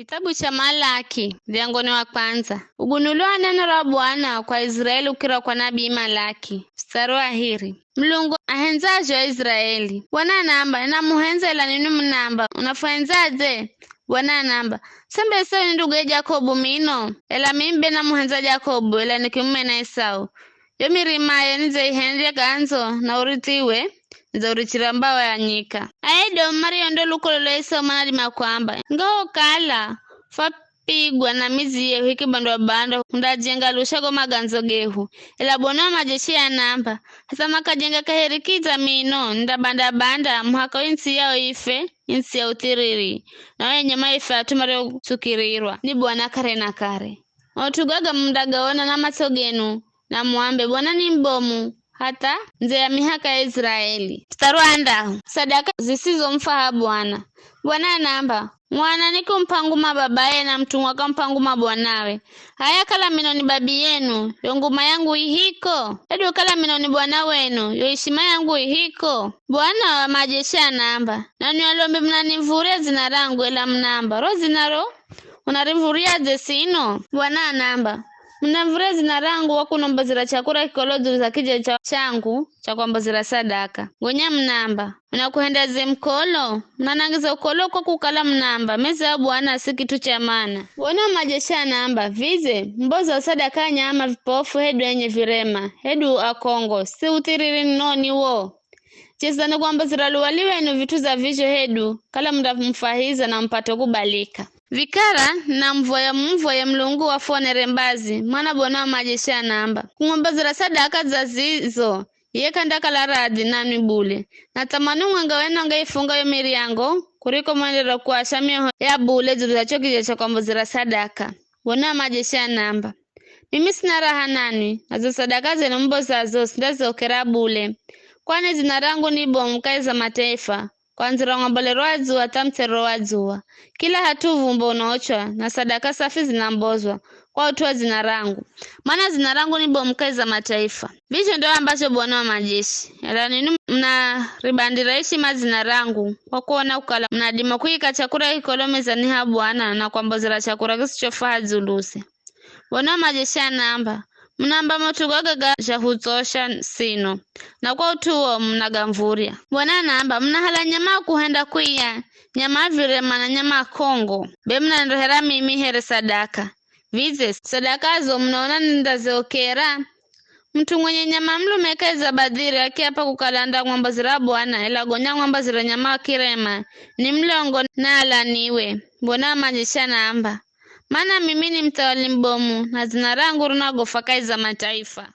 Kitabu cha Malaki mlangoni wa kwanza. Ugunuliwa neno la Bwana kwa Israeli ukira kwa nabii Malaki. Mstari wa hiri. Mlungu ahenzaje wa Israeli. Bwana namba na muhenza ila nini mnamba. Unafuenzaje? Bwana namba. Sembe Esau ni ndugu ya Jakobu mino. Ela mimbe na muhenza Jakobu ela ni kimume na Esau. Yo mirima ya nize ihendria ganzo na uritiwe. Niza urichira mbawa ya nyika. Aedo Mario ndo lukololo Esau manalima kwamba. Ngao kala. Fapigwa na mizi yehu hikibando bando. Ndajenga lushago maganzo gehu. Ela bono majeshi ya namba. Hasa makajenga kaherikiza mino. Ndabanda muhaka insi yao ife. Insi ya utiriri. Na wenye maife atumare sukirirwa. Ni Bwana kare na kare. Otugaga mndagaona na masogenu. Na muambe Bwana ni mbomu. Hata nze ya mihaka ya Israeli. Staruanda. Sadaka zisizo mfaha Bwana. Bwana namba. Mwana niku mpanguma babaye na mtumwa kampanguma bwanawe. Haya kala mino ni babi yenu. Yonguma yangu ihiko. Edu kala mino ni bwana wenu. Yoishima yangu ihiko. Bwana wa majeshi namba. Nani walombe mnanivuria zina rangu ela mnamba. Rozi naro. Unarivuria zesino. Bwana namba. Mnamvuria zina rangu waku nombazira chakura kikolodu za kije changu cha kwambazira sadaka. Gonya mnamba. Unakuhendeze mkolo. Mnanangiza ukolo kwa kukala mnamba. Meza ya Bwana si kitu cha maana. Bwana majeshi namba. Vize. Mbozo sadaka nyama vipofu hedu yenye virema. Hedu akongo. Si utiriri noni wo. Chesane kwambazira luwaliwe inu vitu za visho hedu. Kala mda mfahiza na mpato kubalika. Vikara na mvoya mlungu wafone rembazi. Mwana Bwana majeshi namba. Kungombazira sadaka za zizo. Yeka ndakala radi nani bule. Natamanu mwanga wena nga ifunga yo miriango. Kuriko mwendera kwa shamio ya bule za chokije cha kumbazira sadaka. Bwana majeshi namba. Mimi sina raha nani. Nazo sadaka zenu mboza zo sindazo kera bule. Kwani zina rangu ni bomu za mataifa. Kwanzira ngombolero wazua tamtero wazua. Kila hatuvu mbo unaochwa na sadaka safi zinambozwa. Kwa utuwa zina rangu. Maana zina rangu ni bomu za mataifa. Visho ndio ambacho Bwana wa majeshi. Ela nini mna ribandira heshima zina rangu. Kwa kuona ukala mnadima kuika chakura kikolome za niha Bwana na kwambozera chakura kisichofaha zuluse. Bwana wa majeshi namba. Mnamba motugaga jahutosha sino. Na kwa utuo mnagamvuria. Bwana namba mnahala nyama kuhenda kuia. Nyama virema na nyama kongo. Be mnandohera mimi here sadaka. Vize sadaka zo mnaona ndazeokera. Mtu mwenye nyama mlumekeza badhiri aki hapa kukalanda ng'ombazira Bwana ela gonya ng'ombazira nyama kirema. Ni mlongo na alaniwe. Bwana majeshi namba. Mana mimi ni mtawali mbomu na zina rangu runagofa za mataifa.